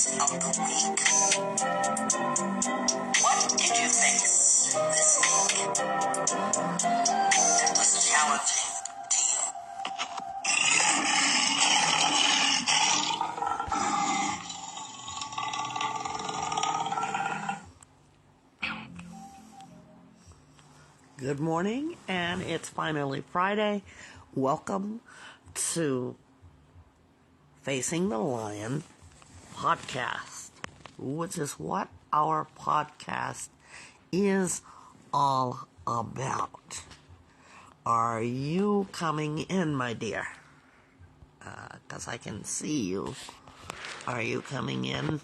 challenges of the week. What did you face this week that was challenging to you? Good morning, and it's finally Friday. Welcome to Facing the Lion podcast, which is what our podcast is all about. Are you coming in, my dear? 'Cause I can see you. Are you coming in?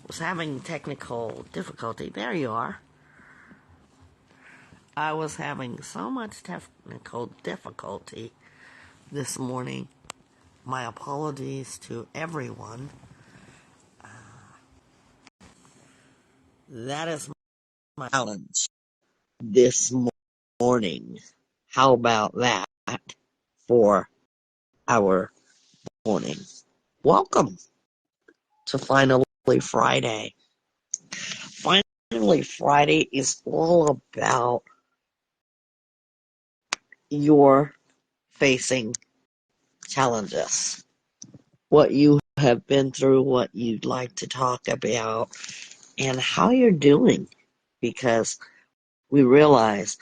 Was having technical difficulty. There you are. I was having so much technical difficulty this morning. My apologies to everyone. That is my challenge this morning. How about that for our morning? Welcome to Finally Friday. Finally Friday is all about your facing challenges. What you have been through, what you'd like to talk about, and how you're doing. Because we realize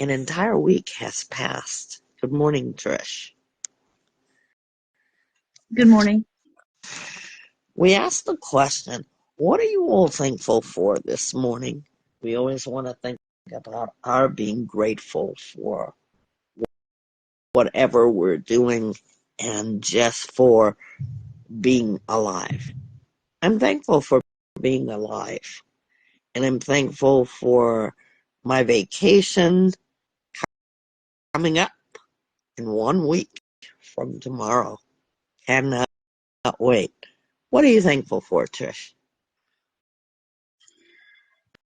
an entire week has passed. Good morning, Trish. Good morning. We asked the question, what are you all thankful for this morning? We always want to think about our being grateful for whatever we're doing and just for being alive. I'm thankful for being alive. And I'm thankful for my vacation coming up in 1 week from tomorrow. Cannot wait. What are you thankful for, Trish?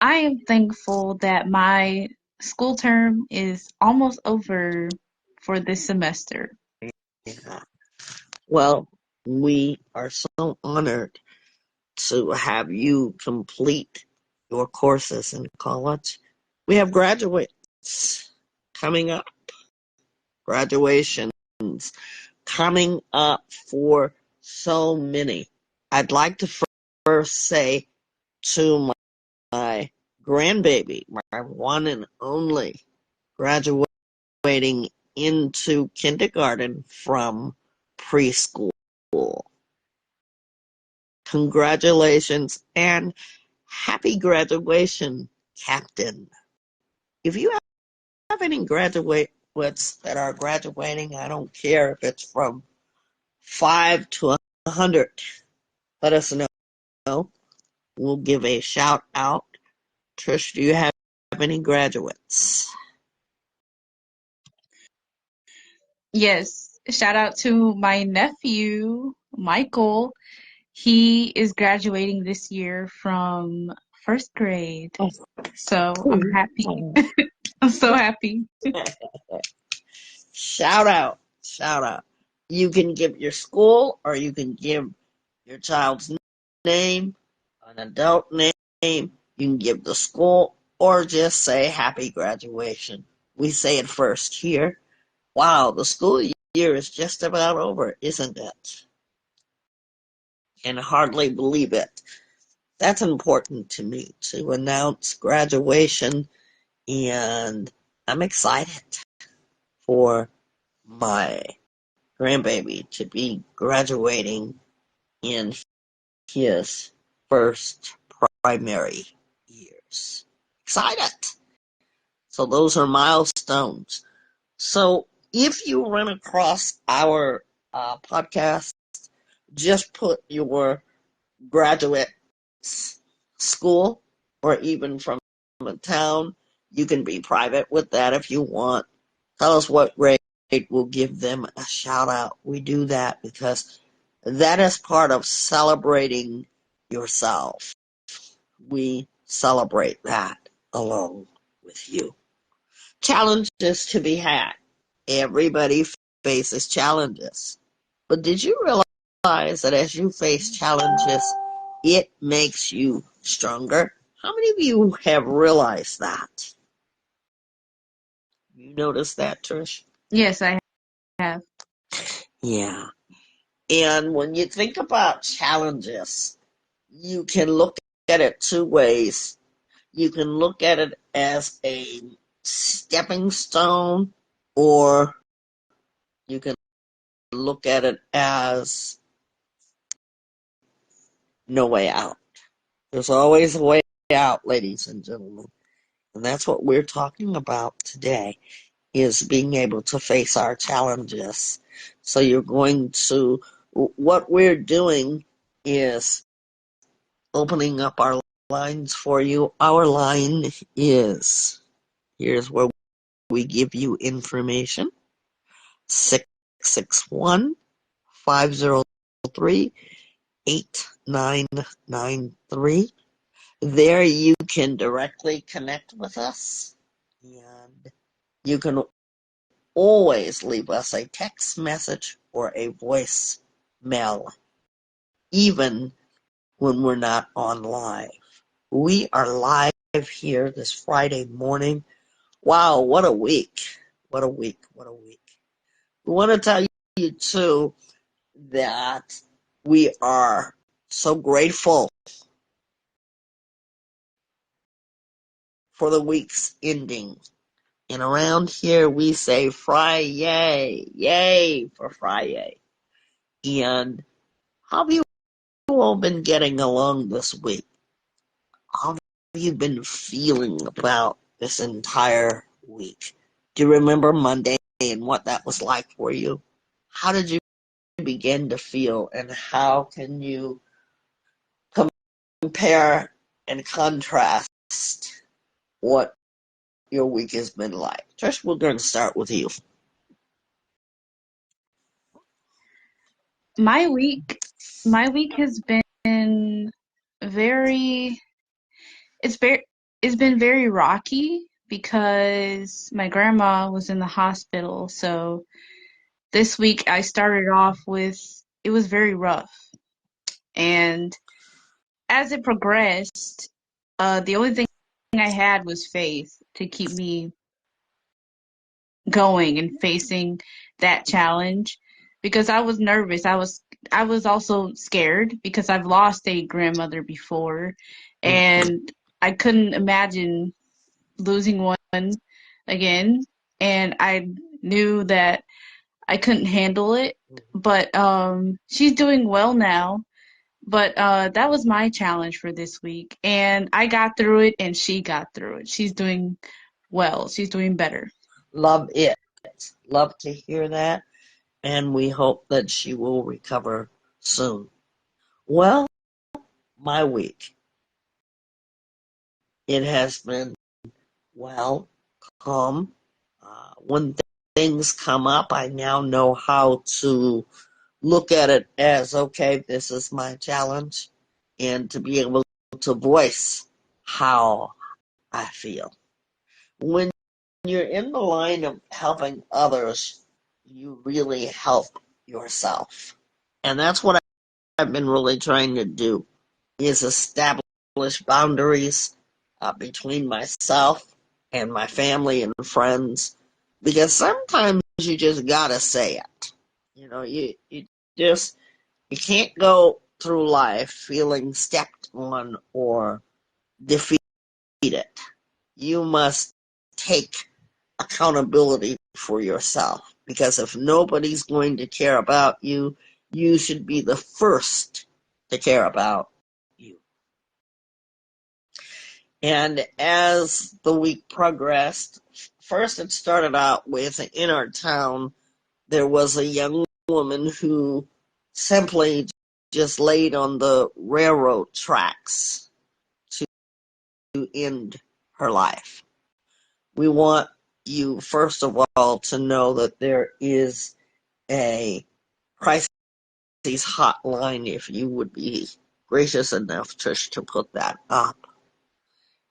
I am thankful that my school term is almost over for this semester. Yeah. Well, we are so honored to have you complete your courses in college. We have graduates coming up, graduations coming up for so many. I'd like to first say to my grandbaby, my one and only, graduating into kindergarten from preschool. Congratulations and happy graduation, Captain. If you have any graduates that are graduating, I don't care if it's from 5 to 100, let us know. We'll give a shout out. Trish, do you have any graduates? Yes, shout out to my nephew, Michael. He is graduating this year from first grade. Oh, So cool. I'm happy. I'm so happy. Shout out. Shout out. You can give your school or you can give your child's name, an adult name. You can give the school or just say happy graduation. We say it first here. Wow, the school year is just about over, isn't it? Can hardly believe it. That's important to me to announce graduation, and I'm excited for my grandbaby to be graduating in his first primary years. Excited! So those are milestones. So if you run across our podcast, just put your graduate school or even from a town. You can be private with that if you want. Tell us what grade. We'll give them a shout out. We do that because that is part of celebrating yourself. We celebrate that along with you. Challenges to be had. Everybody faces challenges. But did you realize that as you face challenges, it makes you stronger? How many of you have realized that? You noticed that, Trish? Yes, I have. Yeah. And when you think about challenges, you can look at it two ways. You can look at it as a stepping stone, or you can look at it as no way out. There's always a way out, ladies and gentlemen. And that's what we're talking about today, is being able to face our challenges. So you're going to, what we're doing is opening up our lines for you. Our line is, here's where we give you information, 661-503-8993. There you can directly connect with us, and you can always leave us a text message or a voice mail, even when we're not on live. We are live here this Friday morning. Wow, what a week. What a week. What a week. We want to tell you, too, that we are so grateful for the week's ending. And around here we say friyay. Yay for friyay. And how have you all been getting along this week? How have you been feeling about this entire week? Do you remember Monday and what that was like for you? How did you begin to feel, and how can you compare and contrast what your week has been like? Trish, we're going to start with you. My week, my week has been very, it's very, it's been very rocky because my grandma was in the hospital. So this week I started off with, it was very rough. And as it progressed, the only thing I had was faith to keep me going and facing that challenge because I was nervous. I was also scared because I've lost a grandmother before and I couldn't imagine losing one again, and I knew that I couldn't handle it. But she's doing well now. But that was my challenge for this week, and I got through it and she got through it. She's doing well. She's doing better. Love it. Love to hear that. And we hope that she will recover soon. Well, my week, it has been, well, calm. When things come up, I now know how to look at it as, okay, this is my challenge, and to be able to voice how I feel. When you're in the line of helping others, you really help yourself. And that's what I've been really trying to do, is establish boundaries between myself and my family and friends, because sometimes you just gotta say it. You just, you can't go through life feeling stepped on or defeated. You must take accountability for yourself, because if nobody's going to care about you, you should be the first to care about you. And as the week progressed, first it started out with, in our town, there was a young woman who simply just laid on the railroad tracks to end her life. We want you, first of all, to know that there is a crisis hotline, if you would be gracious enough, Trish, to put that up.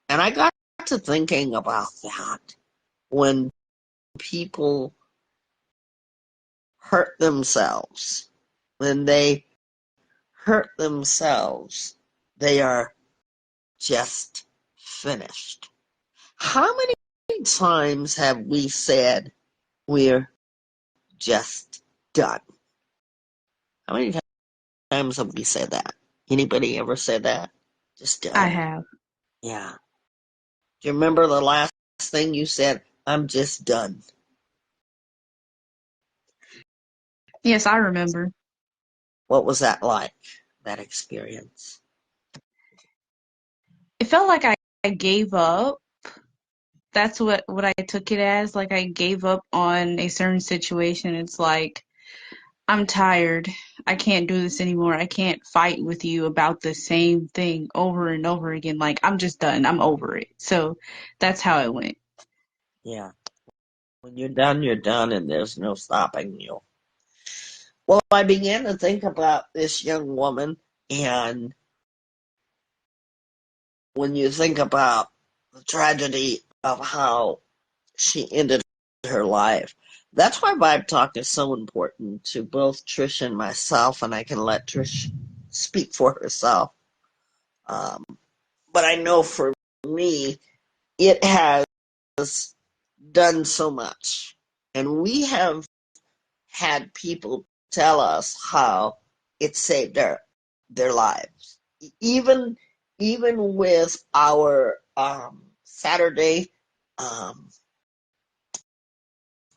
And I got to thinking about that. When people hurt themselves, when they hurt themselves, they are just finished. How many times have we said we're just done? How many times have we said that? Anybody ever said that? Just I done. have. Yeah. Do you remember the last thing you said? I'm just done. Yes, I remember. What was that like, that experience? It felt like I gave up. That's what I took it as. Like I gave up on a certain situation. It's like I'm tired. I can't do this anymore. I can't fight with you about the same thing over and over again. Like I'm just done. I'm over it. So that's how it went. Yeah. When you're done, and there's no stopping you. Well, I began to think about this young woman, and when you think about the tragedy of how she ended her life, that's why Vibe Talk is so important to both Trish and myself, and I can let Trish speak for herself. Um, but I know for me, it has done so much. And we have had people tell us how it saved their lives. Even even with our Saturday um,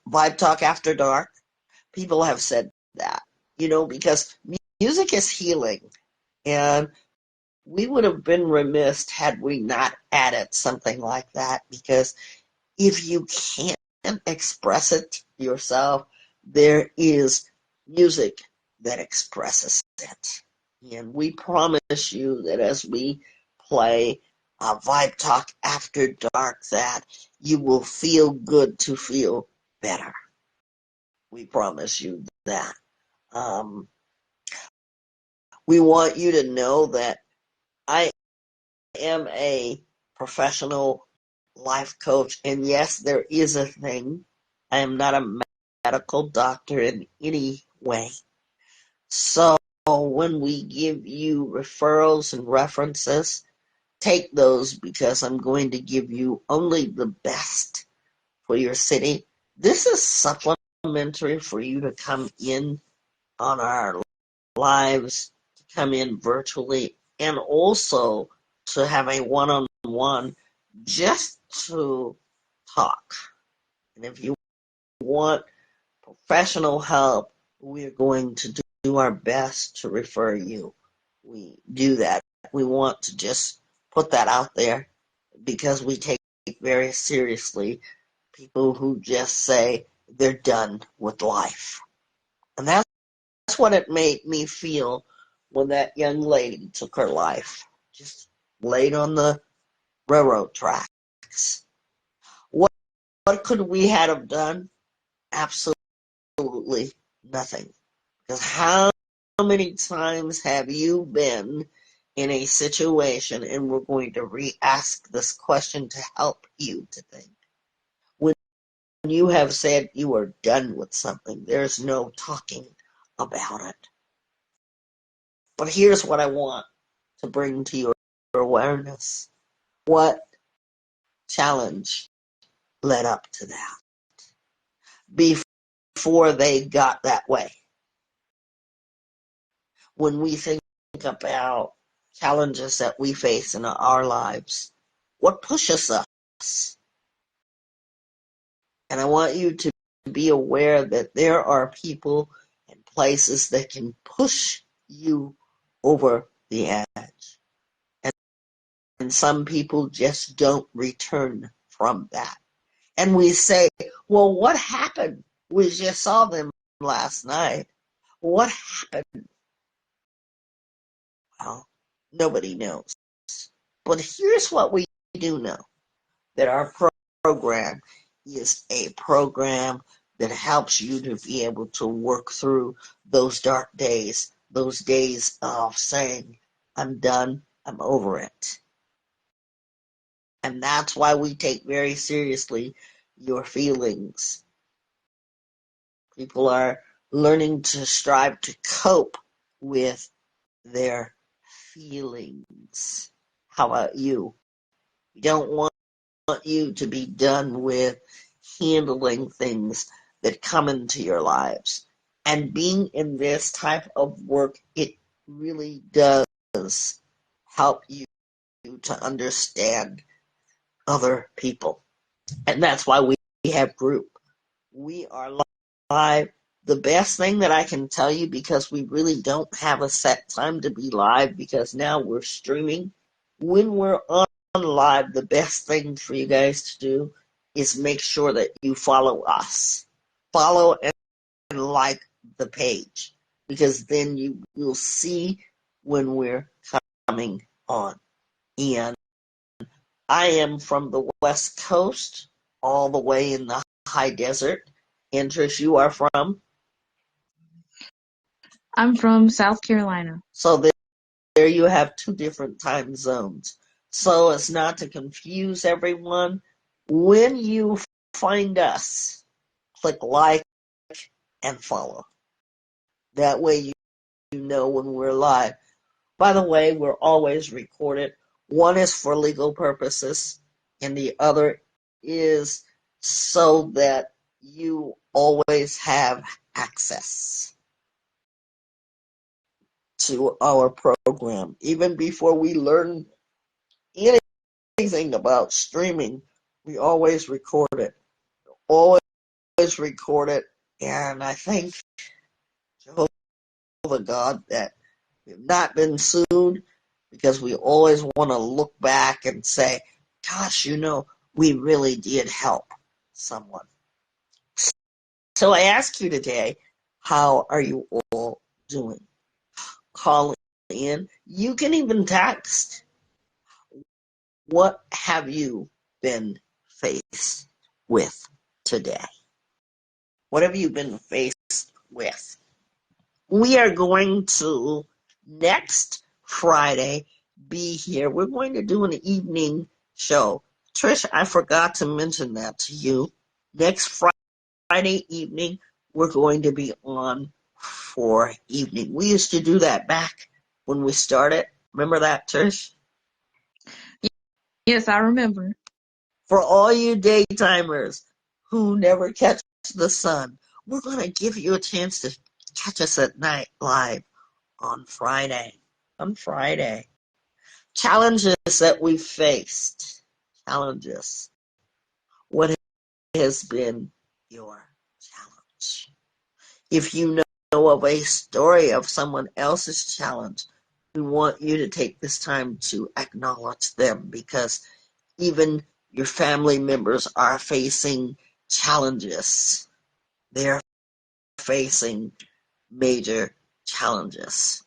Vibe Talk After Dark, people have said that, because music is healing, and we would have been remiss had we not added something like that, because if you can't express it yourself, there is music that expresses it. And we promise you that as we play Vibe Talk After Dark, that you will feel good to feel better. We promise you that. Um, we want you to know that I am a professional life coach, and yes, there is a thing. I am not a medical doctor in any way. So when we give you referrals and references, take those, because I'm going to give you only the best for your city. This is supplementary for you to come in on our lives, to come in virtually, and also to have a one-on-one just to talk. And if you want professional help, we're going to do our best to refer you. We do that. We want to just put that out there, because we take very seriously people who just say they're done with life. And that's what it made me feel when that young lady took her life. Just laid on the railroad tracks. What, what could we have done? Absolutely nothing. Because how many times have you been in a situation, and we're going to re-ask this question to help you to think. When you have said you are done with something, there's no talking about it. But here's what I want to bring to your awareness. What challenge led up to that before they got that way? When we think about challenges that we face in our lives, what pushes us? And I want you to be aware that there are people and places that can push you over the edge. And some people just don't return from that. And we say, well, what happened? We just saw them last night. What happened? Well, nobody knows. But here's what we do know, that our program is a program that helps you to be able to work through those dark days, those days of saying, I'm done, I'm over it. And that's why we take very seriously your feelings. People are learning to strive to cope with their feelings. How about you? We don't want you to be done with handling things that come into your lives. And being in this type of work, it really does help you to understand other people. And that's why we have group. We are live. The best thing that I can tell you, because we really don't have a set time to be live, because now we're streaming. When we're on live, the best thing for you guys to do is make sure that you follow us. Follow and like the page, because then you will see when we're coming on. And I am from the West Coast, all the way in the high desert. And Trish, you are from? I'm from South Carolina. So there you have two different time zones. So as not to confuse everyone, when you find us, click like and follow. That way you know when we're live. By the way, we're always recorded. One is for legal purposes, and the other is so that you always have access to our program. Even before we learn anything about streaming, we always record it. Always record it. And I thank Jehovah God that we've not been sued, because we always want to look back and say, gosh, we really did help someone. So I ask you today, how are you all doing? Call in. You can even text. What have you been faced with today? What have you been faced with? We are going to, next Friday, be here. We're going to do an evening show. Trish, I forgot to mention that to you. Next Friday evening, we're going to be on for evening. We used to do that back when we started. Remember that, Trish? Yes, I remember. For all you daytimers who never catch the sun, we're going to give you a chance to catch us at night live on Friday. Challenges that we've faced. Challenges. What has been your challenge? If you know of a story of someone else's challenge, we want you to take this time to acknowledge them, because even your family members are facing challenges. They're facing major challenges.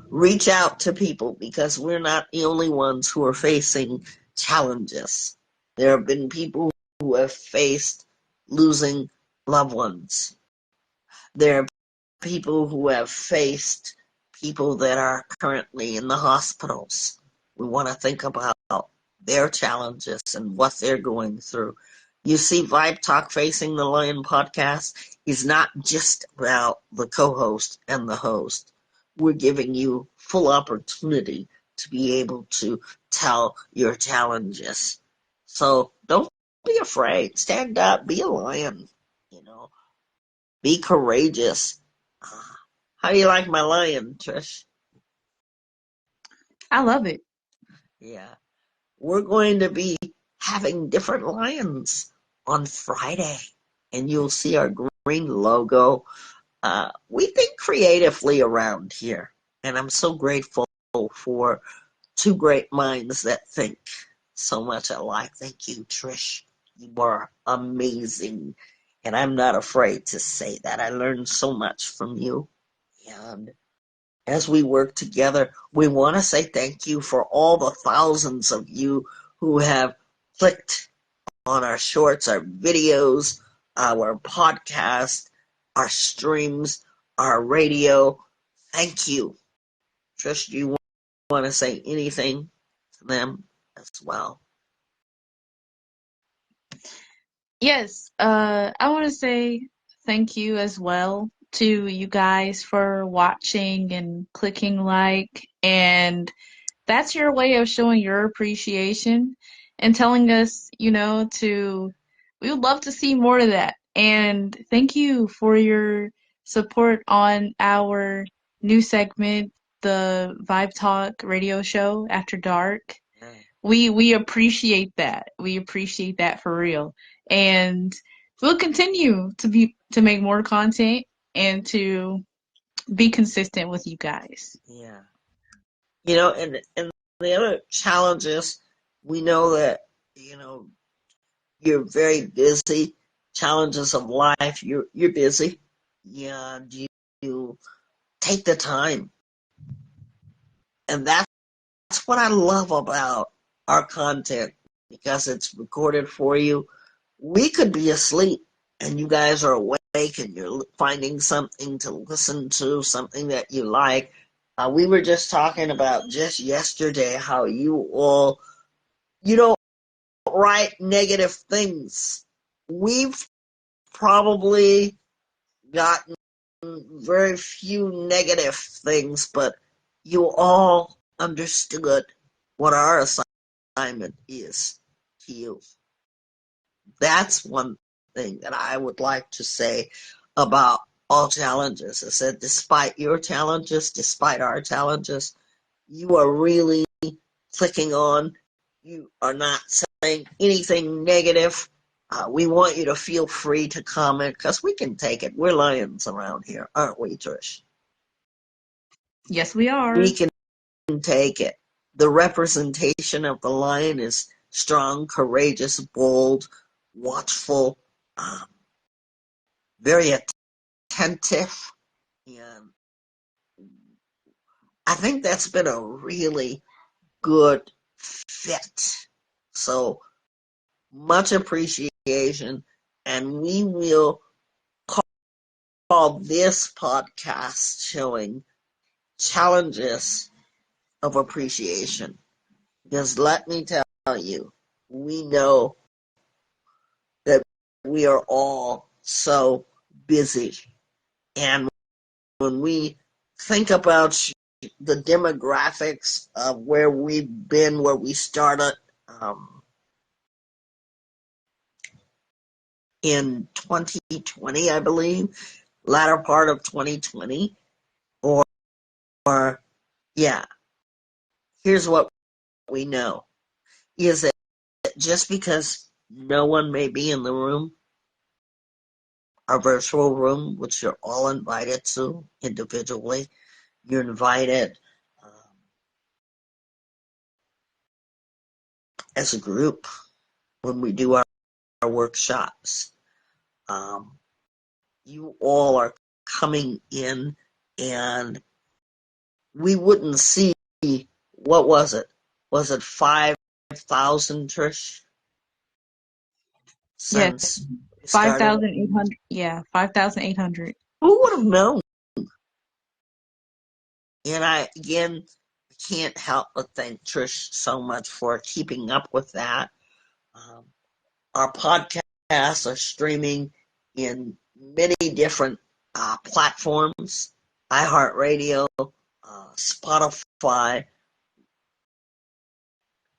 Reach out to people, because we're not the only ones who are facing challenges. There have been people who have faced losing loved ones. There are people who have faced people that are currently in the hospitals. We want to think about their challenges and what they're going through. You see, Vibe Talk Facing the Lion podcast is not just about the co-host and the host. We're giving you full opportunity to be able to tell your challenges. So don't be afraid. Stand up. Be a lion. Be courageous. How do you like my lion, Trish? I love it. Yeah. We're going to be having different lions on Friday, and you'll see our green logo. We think creatively around here, and I'm so grateful for two great minds that think so much alike. Thank you, Trish. You are amazing, and I'm not afraid to say that. I learned so much from you, and as we work together, we want to say thank you for all the thousands of you who have clicked on our shorts, our videos, our podcast, our streams, our radio. Thank you. Trish, do you want to say anything to them as well? Yes, I want to say thank you as well to you guys for watching and clicking like. And that's your way of showing your appreciation and telling us, we would love to see more of that. And thank you for your support on our new segment, the Vibe Talk radio show after dark. Yeah. We appreciate that. We appreciate that for real. And we'll continue to make more content and to be consistent with you guys. Yeah. And the other challenge is we know that, you're very busy. Challenges of life, you're busy. Yeah, you take the time. And that's what I love about our content because it's recorded for you. We could be asleep and you guys are awake and you're finding something to listen to, something that you like. We were just talking about just yesterday how you don't write negative things. We've probably gotten very few negative things, but you all understood what our assignment is to you. That's one thing that I would like to say about all challenges. I said, despite your challenges, despite our challenges, you are really clicking on. You are not saying anything negative. We want you to feel free to comment because we can take it. We're lions around here, aren't we, Trish? Yes, we are. We can take it. The representation of the lion is strong, courageous, bold, watchful, very attentive. And I think that's been a really good fit. So much appreciation. And we will call this podcast showing challenges of appreciation. Because let me tell you, we know that we are all so busy. And when we think about the demographics of where we've been, where we started in 2020, I believe, latter part of 2020, or yeah, here's what we know, is that just because no one may be in the room, our virtual room, which you're all invited to individually, you're invited as a group when we do our workshops. You all are coming in, and we wouldn't see, what was it? Was it 5,000, Trish? Yes, Since we started? 5,800. Yeah, 5,800. Who would have known? And again, can't help but thank Trish so much for keeping up with that. Um, our podcasts are streaming in many different platforms: iHeartRadio, Spotify,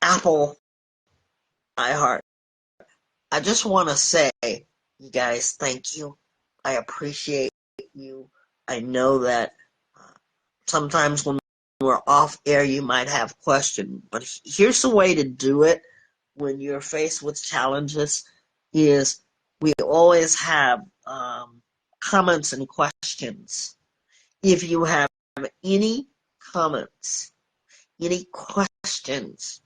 Apple, iHeart. I just want to say, you guys, thank you. I appreciate you. I know that sometimes when we're off air, you might have questions, but here's the way to do it when you're faced with challenges is we always have comments and questions. If you have any comments, any questions,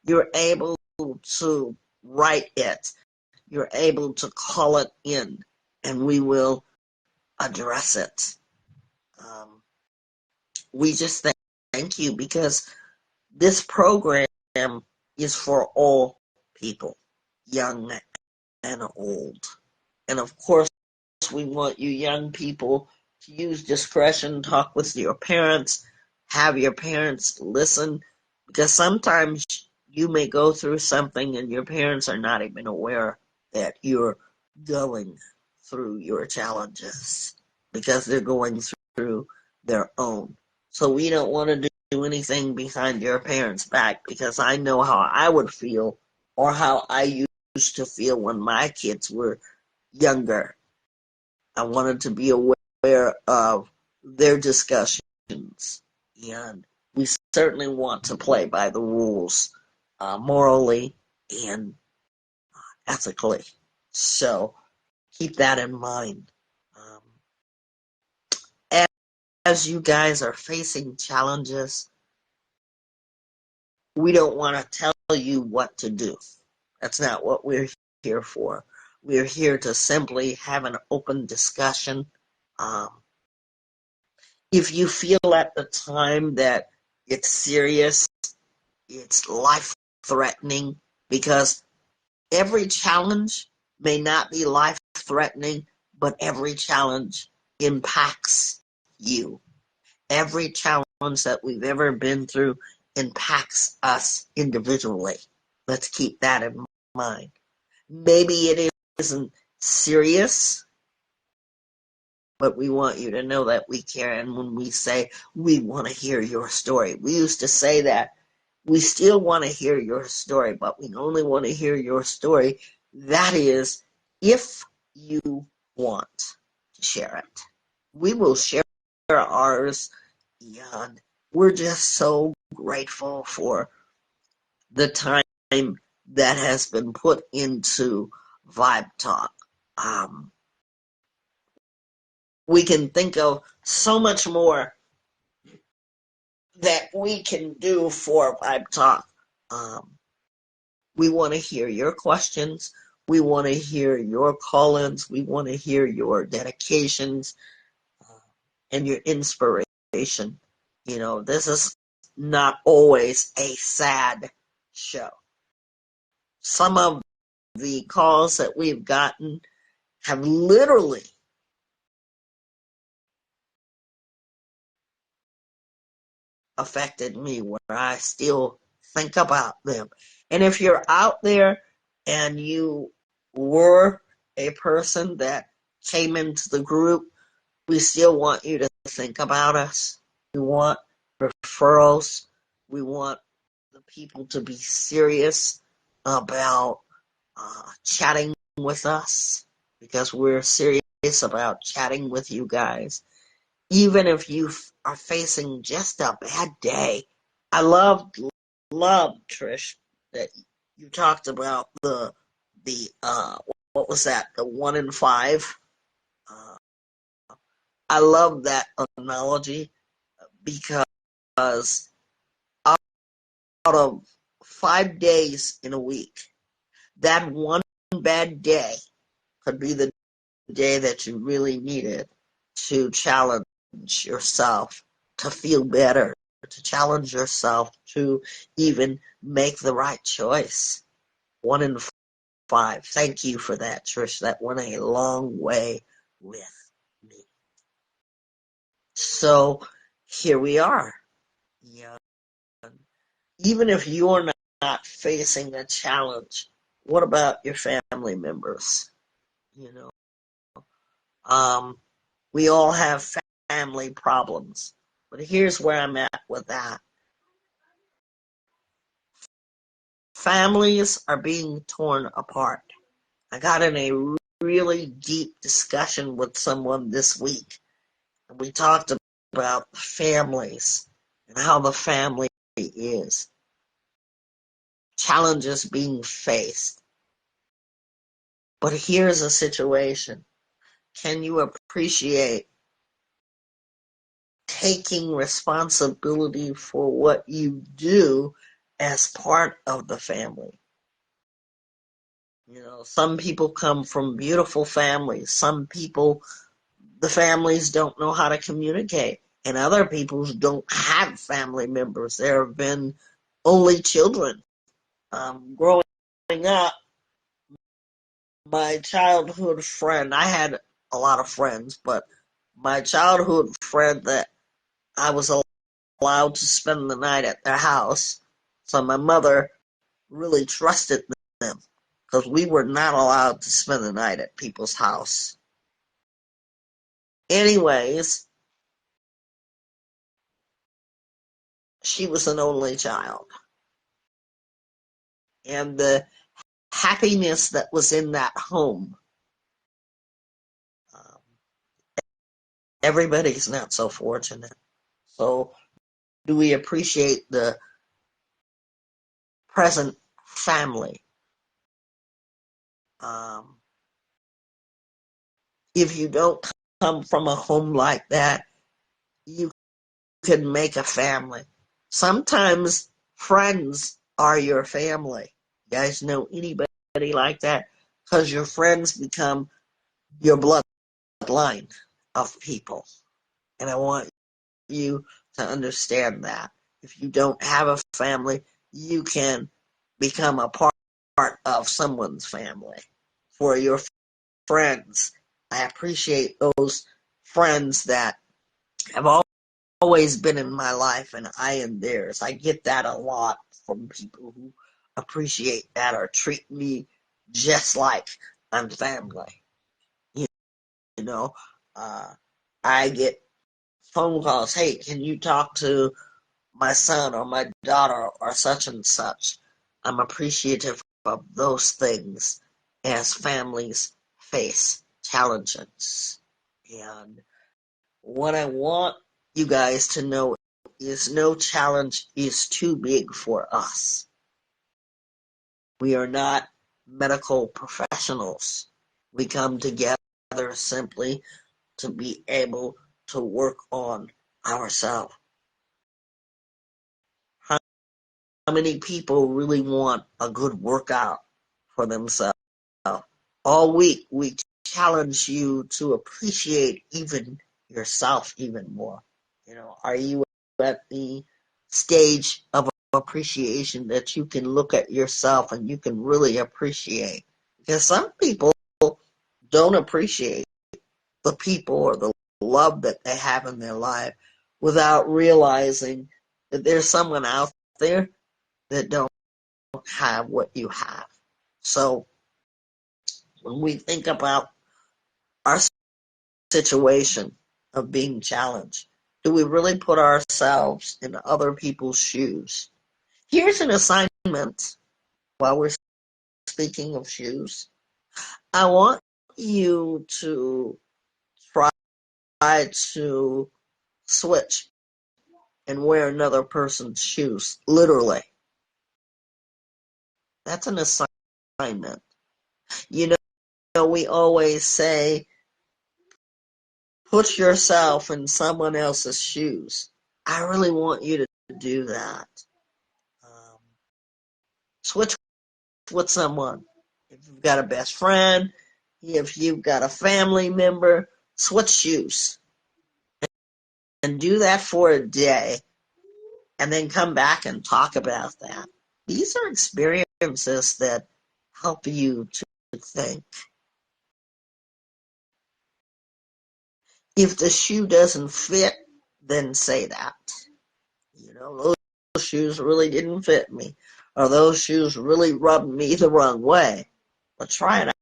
you're able to write it. You're able to call it in, and we will address it. We just thank you because this program is for all people, young and old. And of course, we want you young people to use discretion, talk with your parents, have your parents listen, because sometimes you may go through something and your parents are not even aware that you're going through your challenges because they're going through their own. So we don't want to do anything behind your parents' back because I know how I would feel or how I used to feel when my kids were younger. I wanted to be aware of their discussions, and we certainly want to play by the rules morally and ethically. So keep that in mind. Um, as you guys are facing challenges, we don't want to tell you what to do. That's not what we're here for. We're here to simply have an open discussion. Um, if you feel at the time that it's serious, it's life-threatening, because every challenge may not be life-threatening, but every challenge impacts you. Every challenge that we've ever been through impacts us individually. Let's keep that in mind. Maybe it isn't serious, but we want you to know that we care. And when we say we want to hear your story, we used to say that we still want to hear your story, but we only want to hear your story. That is, if you want to share it. We will share ours, and we're just so grateful for the time that has been put into Vibe Talk. We can think of so much more that we can do for Vibe Talk. We want to hear your questions. We want to hear your call-ins. We want to hear your dedications and your inspiration. You know, this is not always a sad show. Some of the calls that we've gotten have literally affected me where I still think about them. And if you're out there and you were a person that came into the group, we still want you to think about us. We want referrals. We want the people to be serious about chatting with us because we're serious about chatting with you guys. Even if you are facing just a bad day. I loved Trish, that you talked about the what was that, the 1 in 5. I love that analogy because out of 5 days in a week, that one bad day could be the day that you really needed to challenge yourself to feel better, to challenge yourself to even make the right choice. 1 in 5. Thank you for that, Trish. That went a long way with me. So here we are. Yeah. Even if you're not facing a challenge, what about your family members? You know, we all have family problems, but here's where I'm at with that. Families are being torn apart. I got in a really deep discussion with someone this week, and we talked about families and how the family is. Challenges being faced. But here's a situation. Can you appreciate taking responsibility for what you do as part of the family? You know, some people come from beautiful families. Some people, the families don't know how to communicate. And other people don't have family members. There have been only children. Growing up, my childhood friend, I had a lot of friends, but my childhood friend that I was allowed to spend the night at their house, so my mother really trusted them because we were not allowed to spend the night at people's house. Anyways, she was an only child. And the happiness that was in that home, um, everybody's not so fortunate. So, do we appreciate the present family? Um, if you don't come from a home like that, you can make a family. Sometimes friends are your family. You guys know anybody like that? Because your friends become your bloodline of people. And I want you to understand that. If you don't have a family, you can become a part of someone's family. For your friends, I appreciate those friends that have always been in my life and I in theirs. I get that a lot from people who appreciate that or treat me just like I'm family. You know, I get phone calls. Hey, can you talk to my son or my daughter or such and such? I'm appreciative of those things as families face challenges. And what I want you guys to know is no challenge is too big for us. We are not medical professionals. We come together simply to be able to work on ourselves. How many people really want a good workout for themselves? All week, we challenge you to appreciate even yourself even more. Are you at the stage of appreciation that you can look at yourself and you can really appreciate? Because some people don't appreciate the people or the love that they have in their life without realizing that there's someone out there that don't have what you have. So when we think about our situation of being challenged, do we really put ourselves in other people's shoes? Here's an assignment while we're speaking of shoes. I want you to try to switch and wear another person's shoes, literally. That's an assignment. You we always say, put yourself in someone else's shoes. I really want you to do that. Um, Switch with someone. If you've got a best friend, if you've got a family member, switch shoes. And do that for a day. And then come back and talk about that. These are experiences that help you to think. If the shoe doesn't fit, then say that. Those shoes really didn't fit me. Or those shoes really rubbed me the wrong way. But try it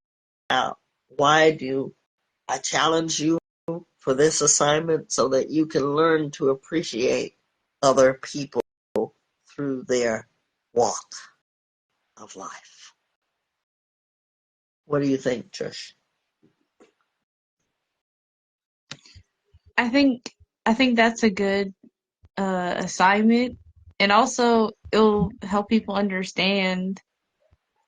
out. Why do I challenge you for this assignment? So that you can learn to appreciate other people through their walk of life. What do you think, Trish? I think I think that's a good assignment, and also it'll help people understand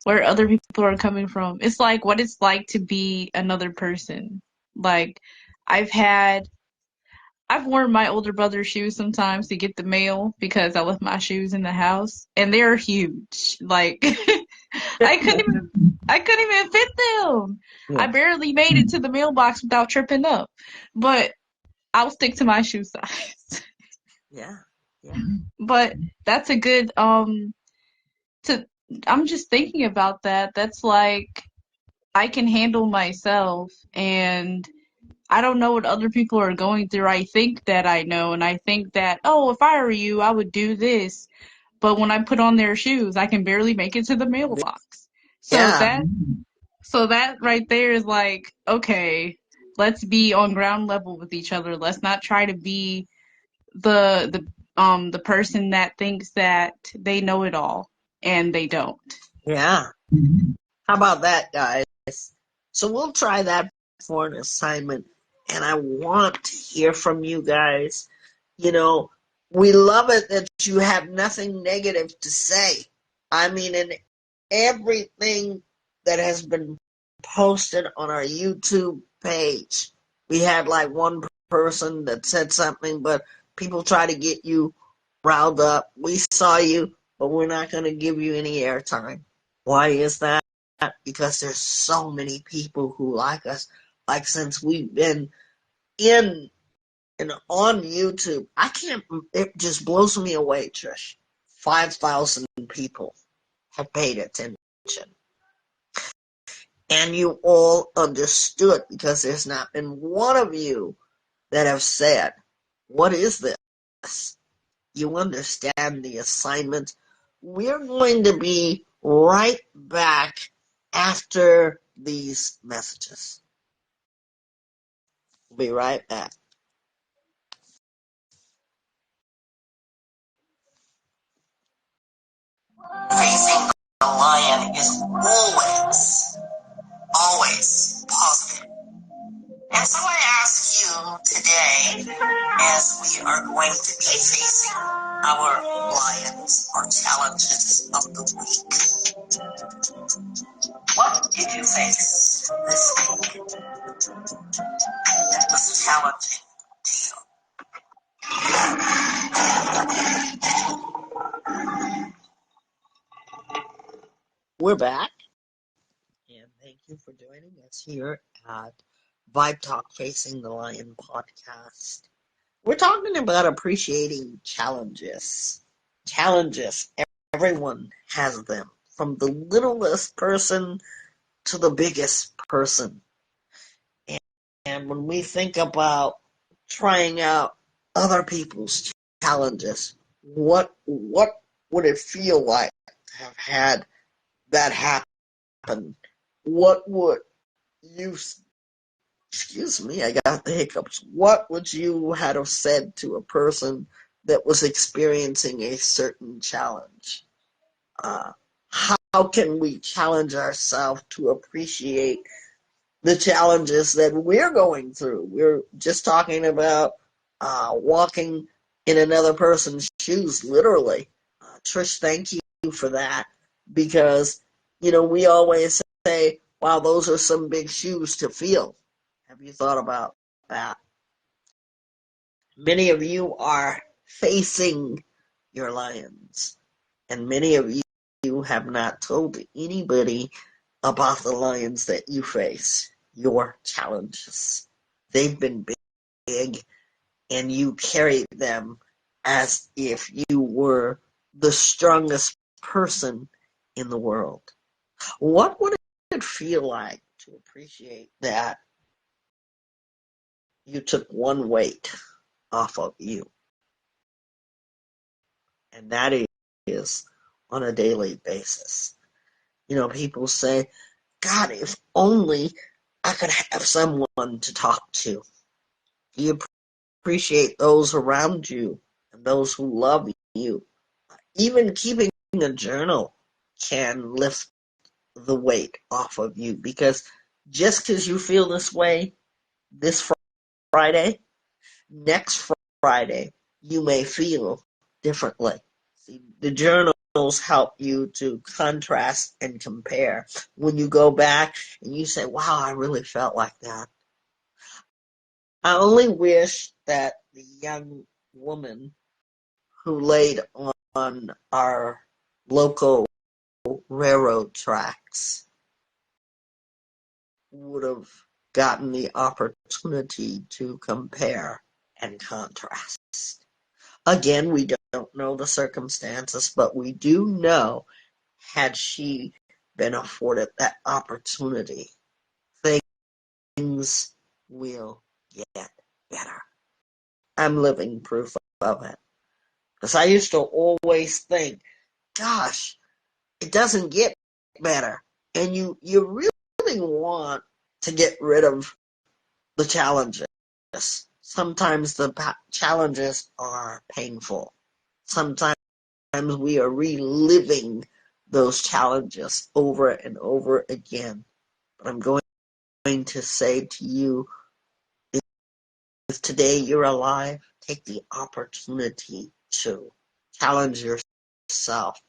where other people are coming from. It's like what it's like to be another person. Like I've had I've worn my older brother's shoes sometimes to get the mail because I left my shoes in the house, and they're huge. Like I couldn't even fit them. I Yeah. barely made it to the mailbox without tripping up. But I'll stick to my shoe size. Yeah. Yeah. But that's a good to I'm just thinking about that. That's like I can handle myself, and I don't know what other people are going through. I think that I know, and I think that, oh, if I were you, I would do this. But when I put on their shoes, I can barely make it to the mailbox. So Yeah. that so that right there is like, okay, let's be on ground level with each other. Let's not try to be the person that thinks that they know it all and they don't. Yeah. How about that, guys? So we'll try that for an assignment, and I want to hear from you guys. You know, we love it that you have nothing negative to say. I mean, in everything that has been posted on our YouTube page, we had like one person that said something, but people try to get you riled up. We saw you, but we're not going to give you any airtime. Why is that? Because there's so many people who like us. Like since we've been in and on YouTube, I can't. It just blows me away, Trish. 5,000 people have paid attention, and you all understood because there's not been one of you that have said, "What is this?" You understand the assignment. We're going to be right back after these messages. We'll be right back. Facing the lion is always positive. And so I ask you today, as we are going to be facing our lions or challenges of the week, what did you face this week that was challenging to you? We're back, and thank you for joining us here at Vibe Talk Facing the Lion podcast. We're talking about appreciating challenges. Challenges, everyone has them, from the littlest person to the biggest person. And when we think about trying out other people's challenges, what would it feel like to have had that happen? What would you, excuse me, I got the hiccups. What would you have said to a person that was experiencing a certain challenge? How can we challenge ourselves to appreciate the challenges that we're going through? We're just talking about walking in another person's shoes, literally. Trish, thank you for that, because, we always say, wow, those are some big shoes to fill. Have you thought about that? Many of you are facing your lions, and many of you have not told anybody about the lions that you face, your challenges. They've been big, and you carry them as if you were the strongest person in the world. What would it feel like to appreciate that you took one weight off of you? And that is on a daily basis. People say, God, if only I could have someone to talk to. You appreciate those around you and those who love you. Even keeping a journal can lift the weight off of you, because just because you feel this way this Friday, next Friday, you may feel differently. See, the journals help you to contrast and compare. When you go back and you say, wow, I really felt like that. I only wish that the young woman who laid on our local railroad tracks would have gotten the opportunity to compare and contrast. Again, we don't know the circumstances, but we do know, had she been afforded that opportunity, things will get better. I'm living proof of it. Because I used to always think, gosh, it doesn't get better. And you really want to get rid of the challenges. Sometimes the challenges are painful. Sometimes we are reliving those challenges over and over again. But I'm going to say to you, if today you're alive, take the opportunity to challenge yourself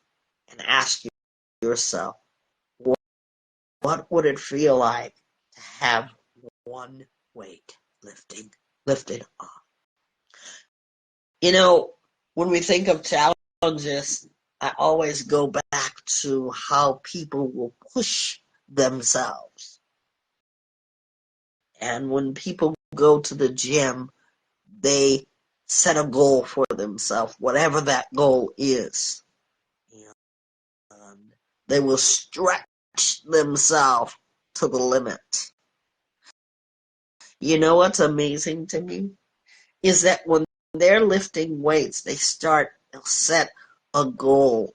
and ask yourself, what would it feel like to have one weight lifted off? You know, when we think of challenges, I always go back to how people will push themselves. And when people go to the gym, they set a goal for themselves, whatever that goal is. And they will stretch themselves to the limit. You know what's amazing to me? Is that when they're lifting weights, they'll set a goal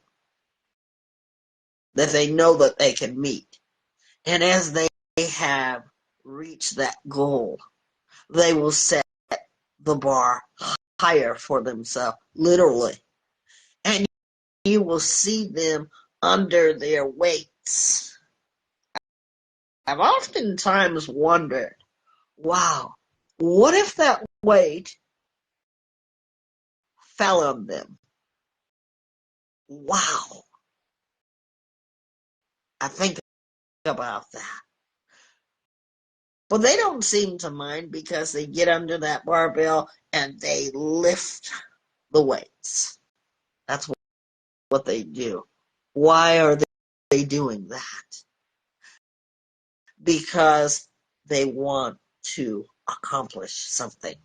that they know that they can meet. And as they have reached that goal, they will set the bar higher for themselves, literally. And you will see them under their weights. I've oftentimes wondered, wow, what if that weight fell on them? Wow. I think about that. But they don't seem to mind because they get under that barbell and they lift the weights. That's what they do. Why are they doing that? Because they want to accomplish something.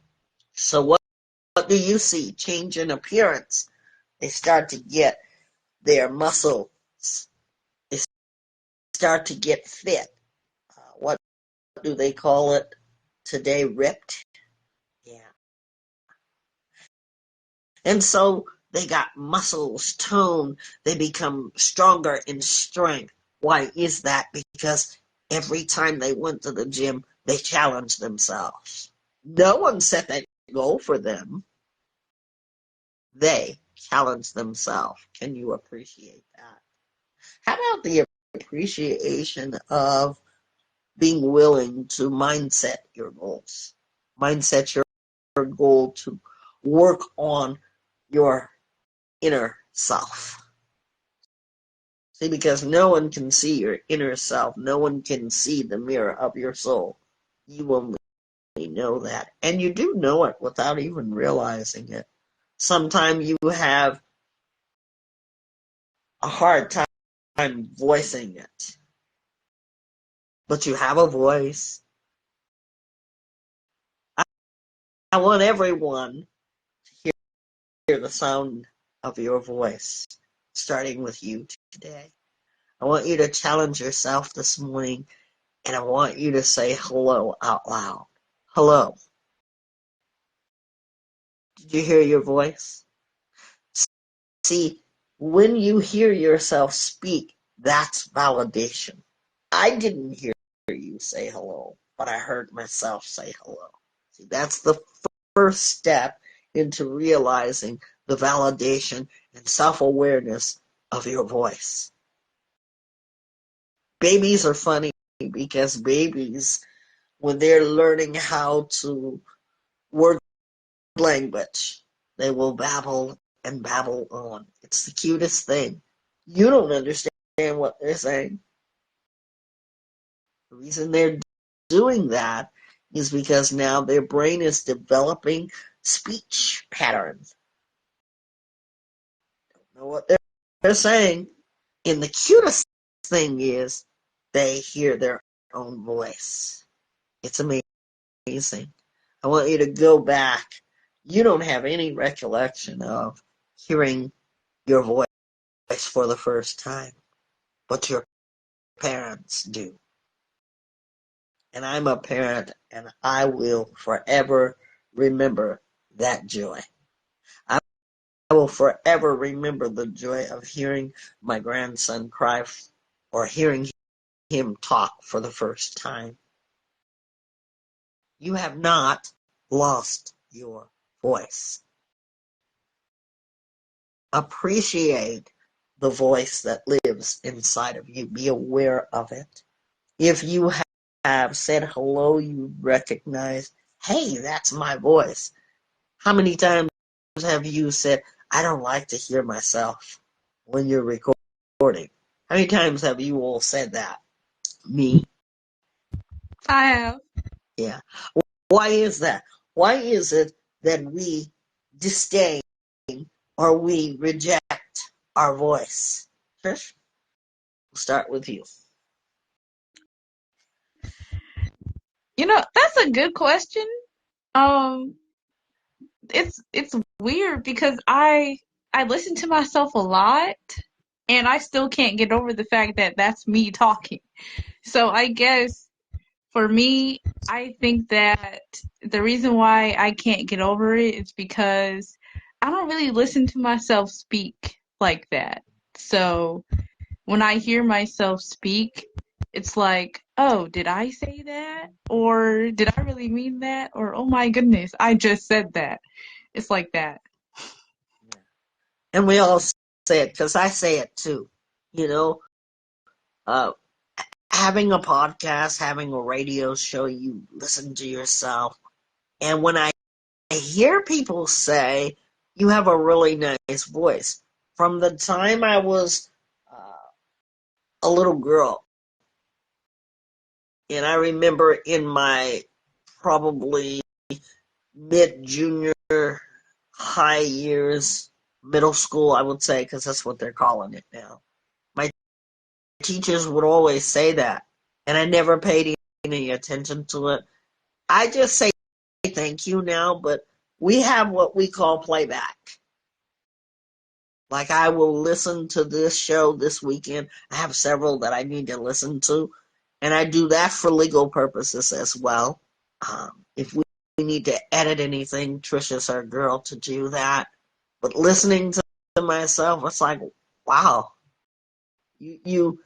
So what do you see? Change in appearance. They start to get their muscles. They start to get fit. What do they call it today? Ripped. Yeah. And so they got muscles, tone. They become stronger in strength. Why is that? Because every time they went to the gym, they challenged themselves. No one set that goal for them. They challenged themselves. Can you appreciate that? How about the appreciation of being willing to mindset your goals? Mindset your goal to work on your inner self. See, because no one can see your inner self. No one can see the mirror of your soul. You only know that. And you do know it without even realizing it. Sometimes you have a hard time voicing it. But you have a voice. I want everyone to hear the sound of your voice, starting with you today. I want you to challenge yourself this morning, and I want you to say hello out loud. Hello. Did you hear your voice? See, when you hear yourself speak, that's validation. I didn't hear you say hello, but I heard myself say hello. See, that's the first step into realizing the validation and self-awareness of your voice. Babies are funny because babies, when they're learning how to word language, they will babble and babble on. It's the cutest thing. You don't understand what they're saying. The reason they're doing that is because now their brain is developing speech patterns. Don't know what they're saying. And the cutest thing is they hear their own voice. It's amazing. I want you to go back. You don't have any recollection of hearing your voice for the first time, but your parents do. And I'm a parent, and I will forever remember that joy. I will forever remember the joy of hearing my grandson cry or hearing him talk for the first time. You have not lost your voice. Appreciate the voice that lives inside of you. Be aware of it. If you have said hello, you recognize, hey, that's my voice. How many times have you said, I don't like to hear myself when you're recording? How many times have you all said that? Me? I have. Yeah. Why is that? Why is it that we disdain or we reject our voice? Trish, we'll start with you. That's a good question. Um, it's weird because I listen to myself a lot, and I still can't get over the fact that that's me talking. So I guess for me, I think that the reason why I can't get over it is because I don't really listen to myself speak like that. So when I hear myself speak, it's like, oh, did I say that? Or did I really mean that? Or, oh my goodness, I just said that. It's like that. And we all say it because I say it too. You know, uh, having a podcast, having a radio show, you listen to yourself. And when I hear people say, you have a really nice voice, from the time I was a little girl, and I remember in my probably mid-junior high years, middle school, I would say, because that's what they're calling it now. My teachers would always say that, and I never paid any attention to it. I just say thank you now, but we have what we call playback. Like I will listen to this show this weekend. I have several that I need to listen to, and I do that for legal purposes as well. If we need to edit anything, Trisha's our girl to do that. But listening to myself, it's like, wow, you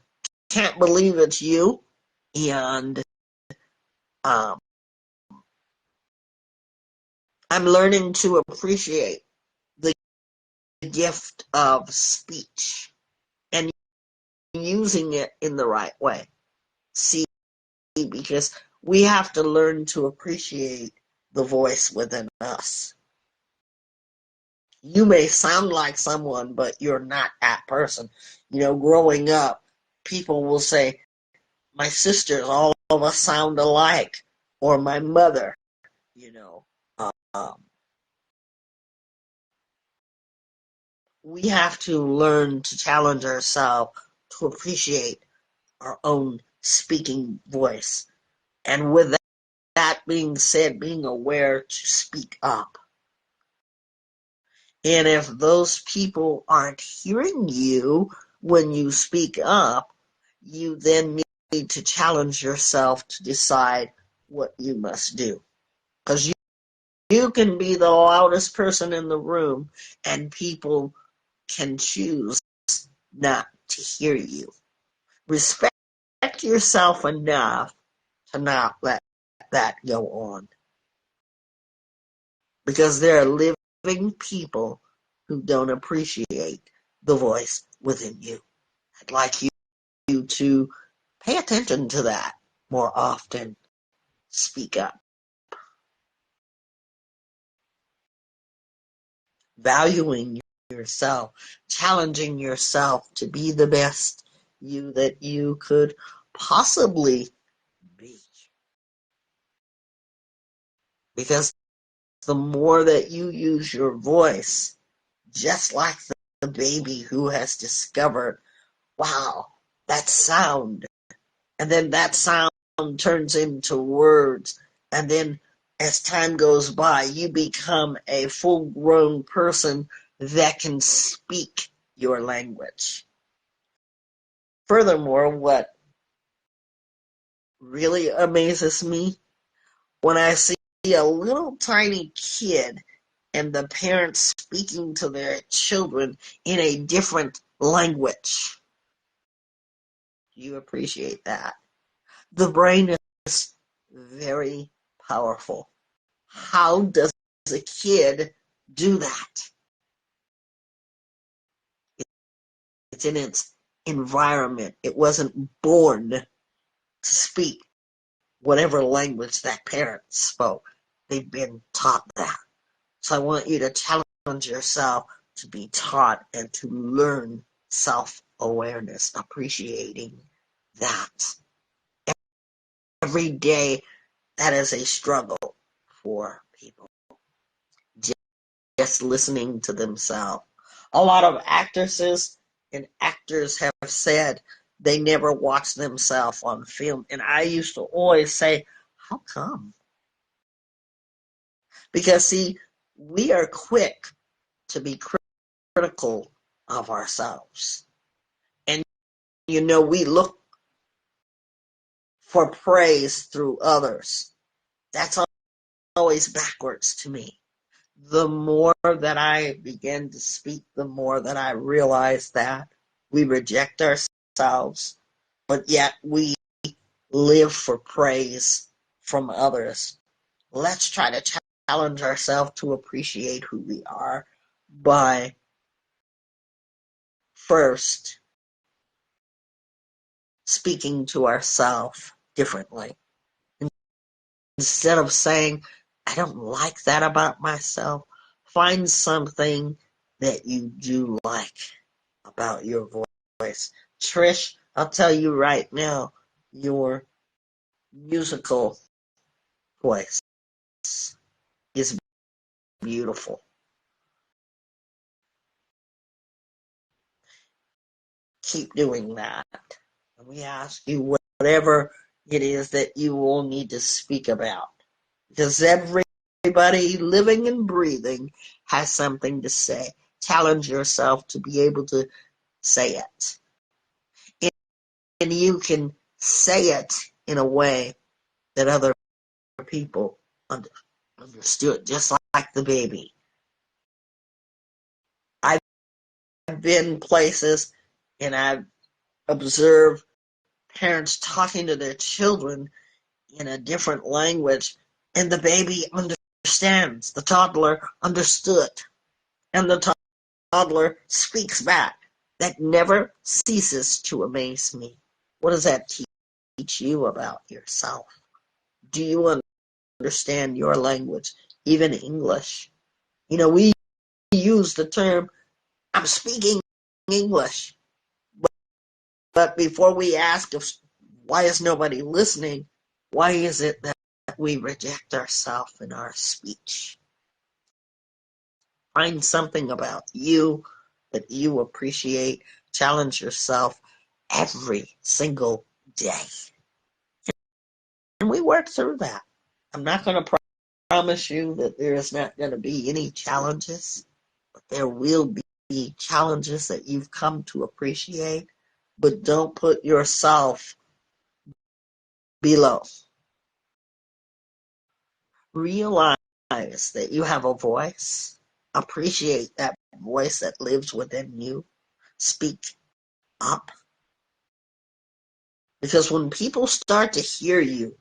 can't believe it's you. And um, I'm learning to appreciate the gift of speech and using it in the right way. See, because we have to learn to appreciate the voice within us. You may sound like someone, but you're not that person. Growing up, people will say, my sisters, all of us sound alike, or my mother, you know. Um, we have to learn to challenge ourselves to appreciate our own speaking voice. And with that being said, being aware to speak up. And if those people aren't hearing you when you speak up, you then need to challenge yourself to decide what you must do. Because you can be the loudest person in the room and people can choose not to hear you. Respect yourself enough to not let that go on. Because there are living people who don't appreciate the voice within you. I'd like you to pay attention to that more often. Speak up. Valuing yourself, challenging yourself to be the best you that you could possibly be. Because the more that you use your voice, just like the baby who has discovered, wow, that sound, and then that sound turns into words, and then as time goes by, you become a full-grown person that can speak your language. Furthermore, what really amazes me, when I see a little tiny kid and the parents speaking to their children in a different language. You appreciate that. The brain is very powerful. How does a kid do that? It's in its environment. It wasn't born to speak whatever language that parent spoke. They've been taught that. So I want you to challenge yourself to be taught and to learn self-awareness, appreciating that. Every day, that is a struggle for people. Just listening to themselves. A lot of actresses and actors have said they never watch themselves on film. And I used to always say, how come? Because, see, we are quick to be critical of ourselves. And, we look for praise through others. That's always backwards to me. The more that I begin to speak, the more that I realize that we reject ourselves, but yet we live for praise from others. Let's try to challenge ourselves to appreciate who we are by first speaking to ourselves differently. Instead of saying, I don't like that about myself, find something that you do like about your voice. Trish, I'll tell you right now, your musical voice is beautiful. Keep doing that. And we ask you whatever it is that you will need to speak about. Because everybody living and breathing has something to say. Challenge yourself to be able to say it. And you can say it in a way that other people understood, just like the baby. I've been places and I've observed parents talking to their children in a different language, and the baby understands. The toddler understood, and the toddler speaks back. That never ceases to amaze me. What does that teach you about yourself? Do you understand your language, even English? We use the term, I'm speaking English. But before we ask why is nobody listening, why is it that we reject ourselves in our speech? Find something about you that you appreciate. Challenge yourself every single day. And we work through that. I'm not going to promise you that there is not going to be any challenges, but there will be challenges that you've come to appreciate. But don't put yourself below. Realize that you have a voice. Appreciate that voice that lives within you. Speak up. Because when people start to hear you,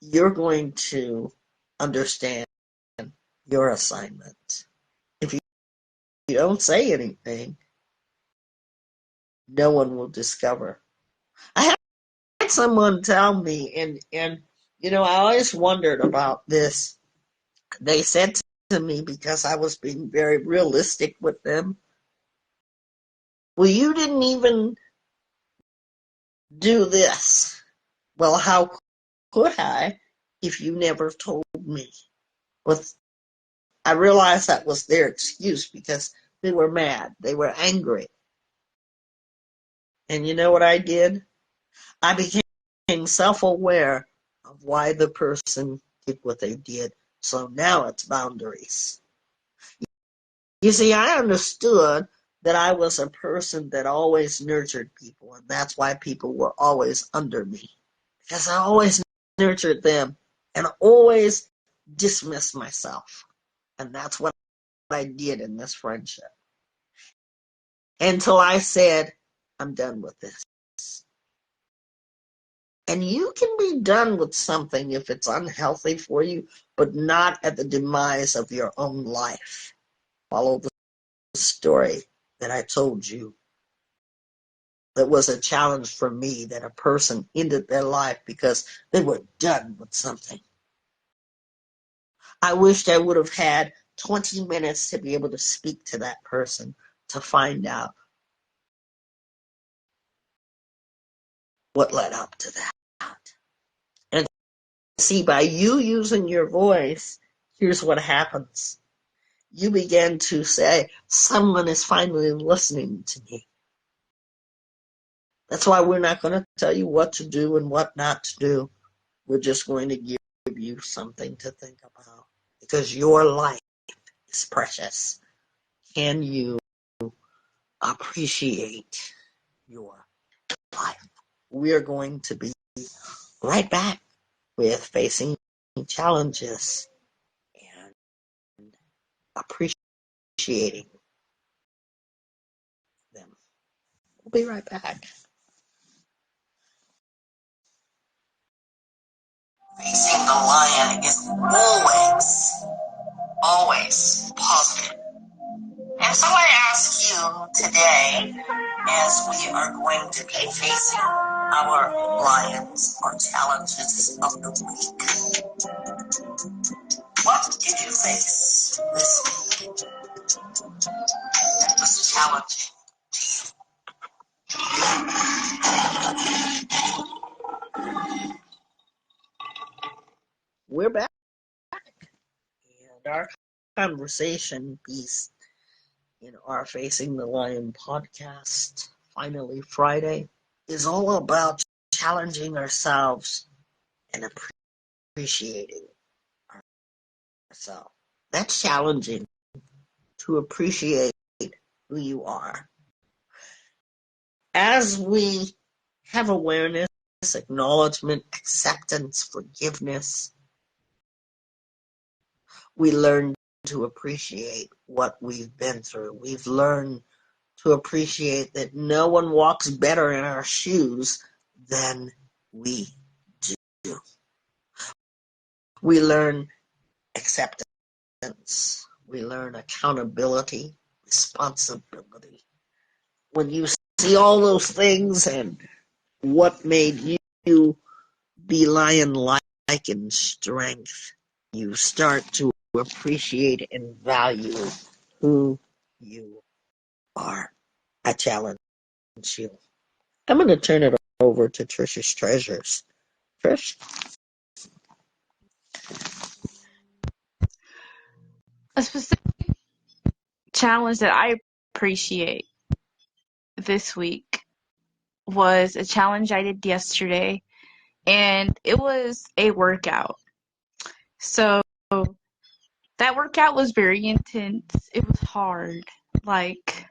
you're going to understand your assignment. If you don't say anything, no one will discover. I had someone tell me, and I always wondered about this. They said to me, because I was being very realistic with them, well, you didn't even do this. Well, how could I if you never told me? But I realized that was their excuse because they were mad. They were angry. And you know what I did? I became self-aware of why the person did what they did. So now it's boundaries. You see, I understood that I was a person that always nurtured people, and that's why people were always under me. Because I always nurtured them and always dismissed myself. And that's what I did in this friendship. Until I said, I'm done with this. And you can be done with something if it's unhealthy for you, but not at the demise of your own life. Follow the story that I told you. That was a challenge for me, that a person ended their life because they were done with something. I wished I would have had 20 minutes to be able to speak to that person to find out what led up to that. And see, by you using your voice, here's what happens. You begin to say, someone is finally listening to me. That's why we're not going to tell you what to do and what not to do. We're just going to give you something to think about. Because your life is precious. Can you appreciate your life? We're going to be right back with facing challenges and appreciating them. We'll be right back. Facing the lion is always positive. And so I ask you today, as we are going to be facing our lions or challenges of the week, what did you face this week that was challenging? We're back. And our conversation piece in our Facing the Lion podcast, finally Friday, is all about challenging ourselves and appreciating ourselves. That's challenging, to appreciate who you are. As we have awareness, acknowledgement, acceptance, forgiveness, we learn to appreciate what we've been through. We've learned to appreciate that no one walks better in our shoes than we do. We learn acceptance. We learn accountability, responsibility. When you see all those things and what made you be lion-like in strength, you start to appreciate and value who you are. I challenge you. I'm going to turn it over to Trish's Treasures. Trish? A specific challenge that I appreciate this week was a challenge I did yesterday, and it was a workout. So that workout was very intense. It was hard. Like,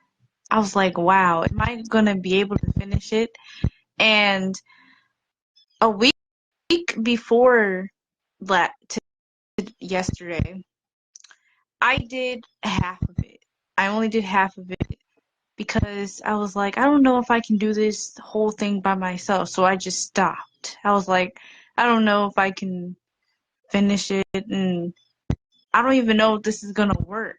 I was like, wow, am I going to be able to finish it? And a week before yesterday, I did half of it. I only did half of it because I was like, I don't know if I can do this whole thing by myself. So I just stopped. I was like, I don't know if I can finish it, and I don't even know if this is going to work,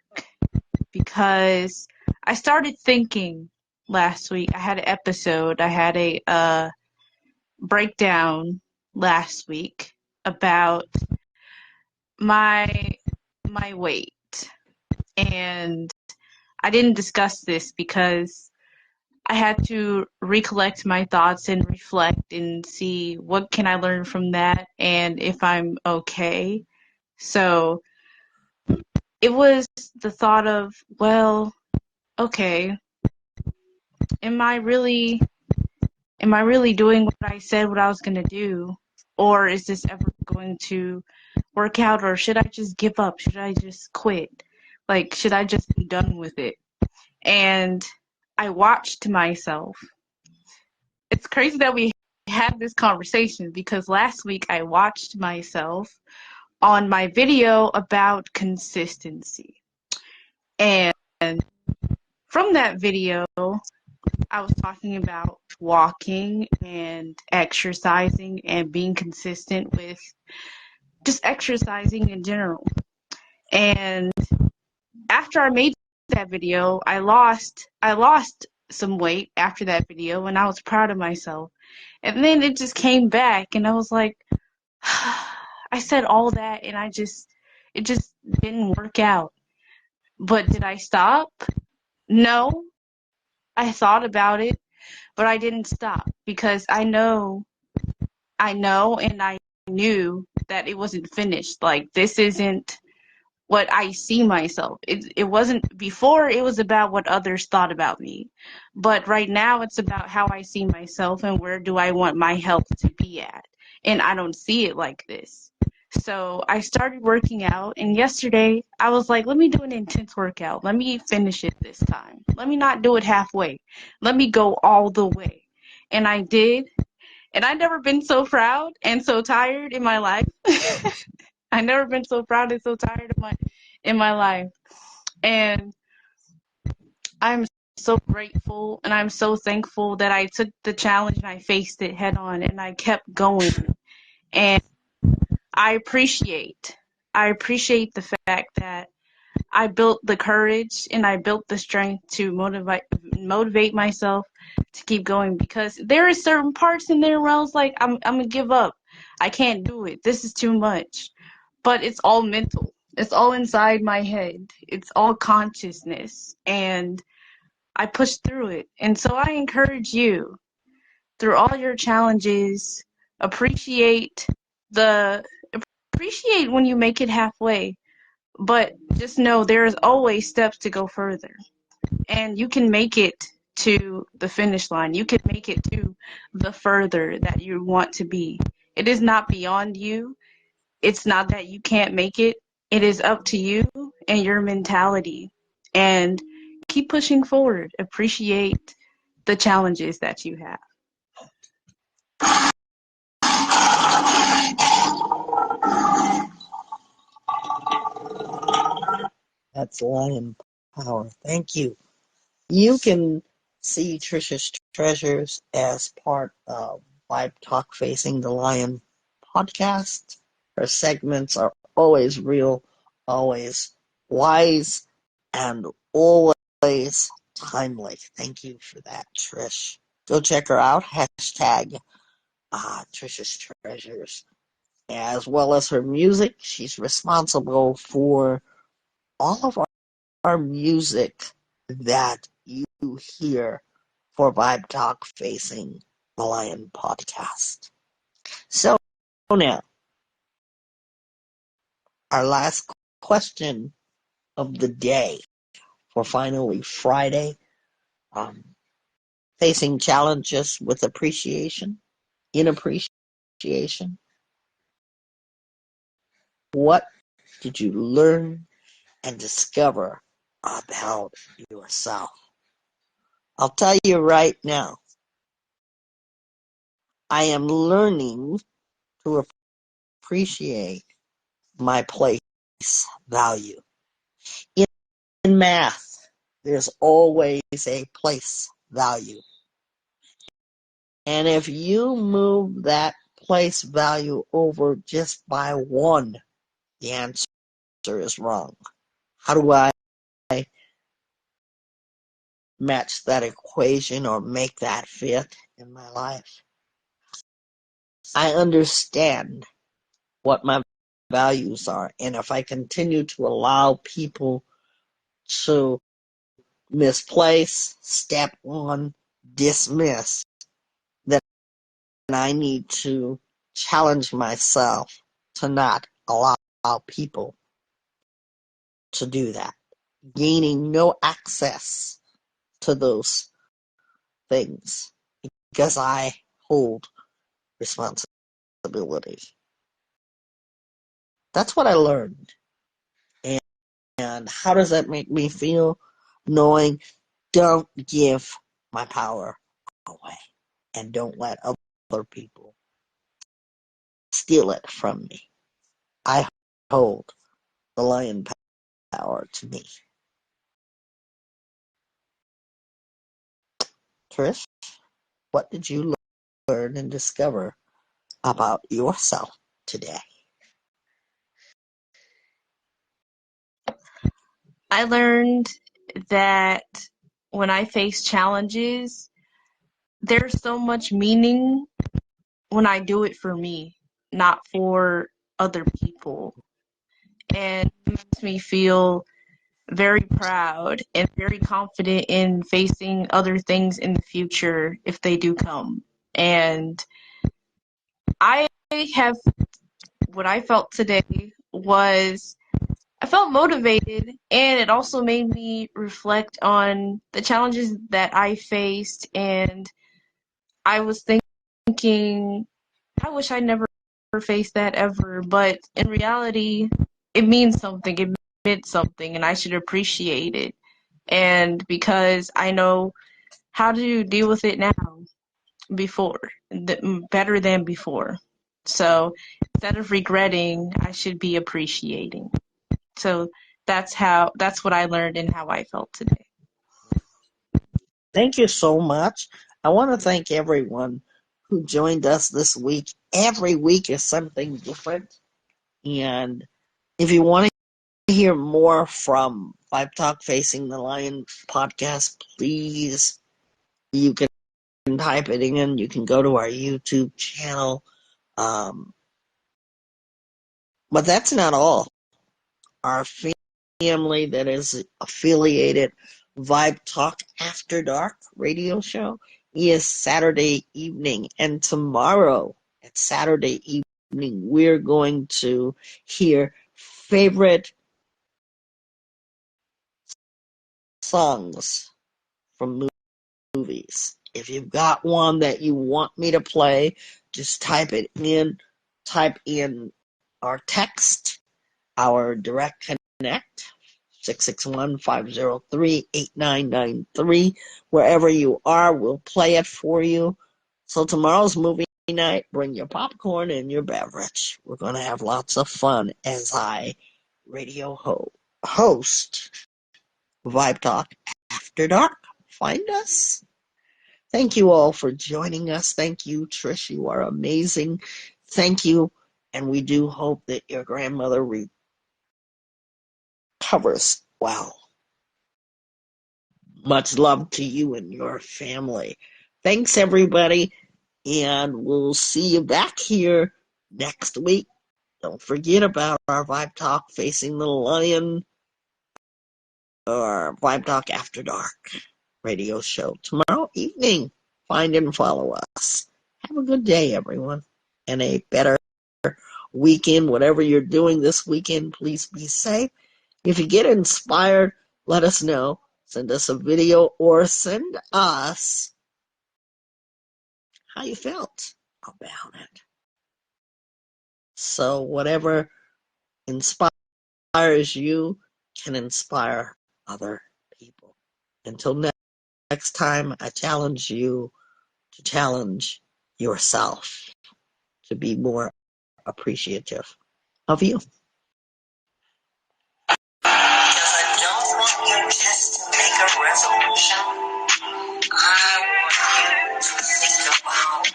because I started thinking last week. I had an episode, I had a breakdown last week about my weight, and I didn't discuss this because I had to recollect my thoughts and reflect and see what can I learn from that and if I'm okay. So it was the thought of, well, okay, am I really doing what I said what I was going to do? Or is this ever going to work out? Or should I just give up? Should I just quit? Like, should I just be done with it? And I watched myself. It's crazy that we had this conversation because last week I watched myself on my video about consistency. And from that video, I was talking about walking and exercising and being consistent with just exercising in general. And after I made that video, I lost some weight after that video, and I was proud of myself. And then it just came back, and I was like, I said all that, and it just didn't work out. But did I stop? No. I thought about it, but I didn't stop because and I knew that it wasn't finished. Like, this isn't what I see myself. It wasn't before. It was about what others thought about me, but right now it's about how I see myself and where do I want my health to be at. And I don't see it like this. So I started working out, and yesterday I was like, let me do an intense workout. Let me finish it this time. Let me not do it halfway. Let me go all the way. And I did, and I've never been so proud and so tired in my life. I've never been so proud and so tired in my life. And I'm so grateful and I'm so thankful that I took the challenge and I faced it head on and I kept going. And I appreciate the fact that I built the courage and I built the strength to motivate myself to keep going, because there are certain parts in there where I was like, I'm gonna give up. I can't do it. This is too much. But it's all mental. It's all inside my head. It's all consciousness. And I pushed through it. And so I encourage you, through all your challenges, appreciate when you make it halfway. But just know there is always steps to go further. And you can make it to the finish line. You can make it to the further that you want to be. It is not beyond you. It's not that you can't make it. It is up to you and your mentality. And keep pushing forward. Appreciate the challenges that you have. That's lion power. Thank you. You can see Trisha's treasures as part of Vibe Talk Facing the Lion podcast. Her segments are always real, always wise, and always timely. Thank you for that, Trish. Go check her out. Hashtag Trisha's treasures. As well as her music, she's responsible for all of our music that you hear for Vibe Talk Facing the Lion podcast. So now, our last question of the day for finally Friday. Facing challenges with appreciation, in appreciation. What did you learn and discover about yourself? I'll tell you right now, I am learning to appreciate my place value. In math, there's always a place value. And if you move that place value over just by one, the answer is wrong. How do I match that equation or make that fit in my life? I understand what my values are, and if I continue to allow people to misplace, step on, dismiss, then I need to challenge myself to not allow people to do that, gaining no access to those things because I hold responsibility. That's what I learned. And how does that make me feel? Knowing don't give my power away and don't let other people steal it from me. I hold the lion power to me. Trish? What did you learn and discover about yourself today? I learned that when I face challenges, there's so much meaning when I do it for me, not for other people. And it makes me feel very proud and very confident in facing other things in the future if they do come. And I have what I felt today was I felt motivated, and it also made me reflect on the challenges that I faced. And I was thinking, I wish I never faced that ever, but in reality, it means something. It meant something, and I should appreciate it. And because I know how to deal with it now, better than before. So instead of regretting, I should be appreciating. So that's what I learned and how I felt today. Thank you so much. I want to thank everyone who joined us this week. Every week is something different. And if you want to hear more from Vibe Talk Facing the Lion podcast, please, you can type it in. You can go to our YouTube channel. But that's not all. Our family that is affiliated Vibe Talk After Dark radio show is Saturday evening. And tomorrow at Saturday evening, we're going to hear favorite songs from movies. If you've got one that you want me to play, just type it in. Type in our text, our direct connect, 661-503-8993. Wherever you are, we'll play it for you. So tomorrow's movie night, bring your popcorn and your beverage. We're going to have lots of fun as I radio host Vibe Talk After Dark. Find us. Thank you all for joining us. Thank you, Trish. You are amazing. Thank you. And we do hope that your grandmother recovers well. Much love to you and your family. Thanks, everybody. And we'll see you back here next week. Don't forget about our Vibe Talk Facing the Lion or Vibe Talk After Dark radio show tomorrow evening. Find and follow us. Have a good day, everyone, and a better weekend. Whatever you're doing this weekend, please be safe. If you get inspired, let us know. Send us a video or send us how you felt about it. So whatever inspires you can inspire other people. Until next time, I challenge you to challenge yourself to be more appreciative of you. Because I don't want you just to make a resolution. I want you to think about.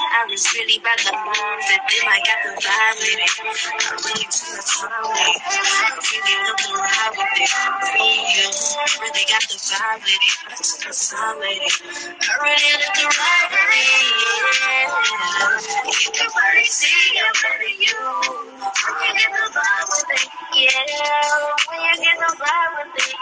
I was really about to move it, then I got the vibe with it. I really took the time with it. I really looked around with it. You really got the vibe with it. I took the time with it. I really looked around with it. You can really see it, really you. When you get the vibe with it, yeah. When you get the vibe with it,